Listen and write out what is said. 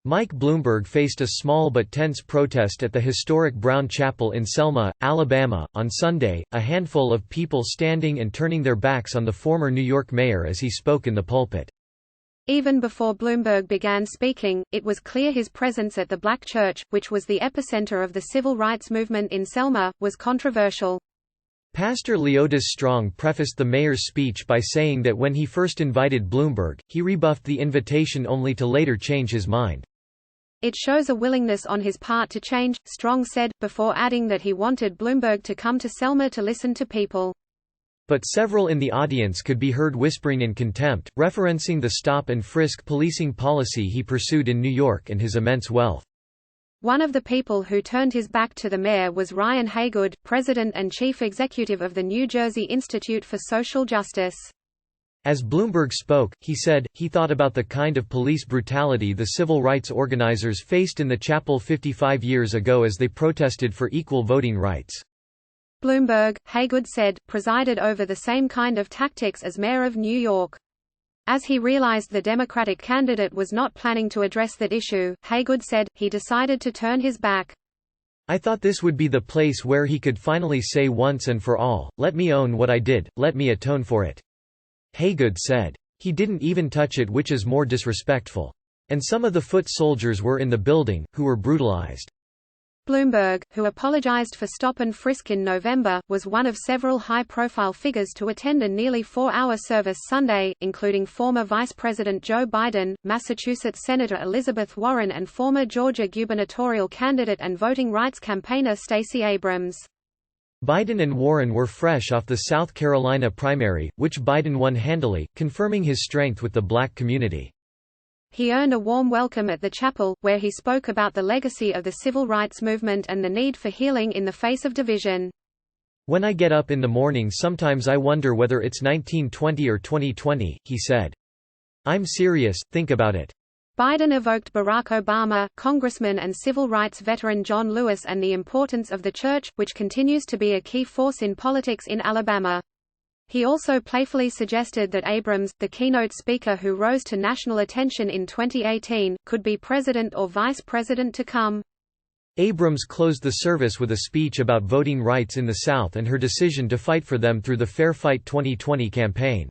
Mike Bloomberg faced a small but tense protest at the historic Brown Chapel in Selma, Alabama, on Sunday, a handful of people standing and turning their backs on the former New York mayor as he spoke in the pulpit. Even before Bloomberg began speaking, it was clear his presence at the black church, which was the epicenter of the civil rights movement in Selma, was controversial. Pastor Leotis Strong prefaced the mayor's speech by saying that when he first invited Bloomberg, he rebuffed the invitation only to later change his mind. "It shows a willingness on his part to change," Strong said, before adding that he wanted Bloomberg to come to Selma to listen to people. But several in the audience could be heard whispering in contempt, referencing the stop-and-frisk policing policy he pursued in New York and his immense wealth. One of the people who turned his back to the mayor was Ryan Haygood, president and chief executive of the New Jersey Institute for Social Justice. As Bloomberg spoke, he said, he thought about the kind of police brutality the civil rights organizers faced in the chapel 55 years ago as they protested for equal voting rights. Bloomberg, Haygood said, presided over the same kind of tactics as mayor of New York. As he realized the Democratic candidate was not planning to address that issue, Haygood said, he decided to turn his back. "I thought this would be the place where he could finally say once and for all, let me own what I did, let me atone for it." Haygood said. He didn't even touch it, which is more disrespectful. And some of the foot soldiers were in the building, who were brutalized. Bloomberg, who apologized for stop and frisk in November, was one of several high-profile figures to attend a nearly 4-hour service Sunday, including former Vice President Joe Biden, Massachusetts Senator Elizabeth Warren and former Georgia gubernatorial candidate and voting rights campaigner Stacey Abrams. Biden and Warren were fresh off the South Carolina primary, which Biden won handily, confirming his strength with the black community. He earned a warm welcome at the chapel, where he spoke about the legacy of the civil rights movement and the need for healing in the face of division. "When I get up in the morning sometimes I wonder whether it's 1920 or 2020, he said. "I'm serious, think about it." Biden evoked Barack Obama, Congressman and civil rights veteran John Lewis and the importance of the church, which continues to be a key force in politics in Alabama. He also playfully suggested that Abrams, the keynote speaker who rose to national attention in 2018, could be president or vice president to come. Abrams closed the service with a speech about voting rights in the South and her decision to fight for them through the Fair Fight 2020 campaign.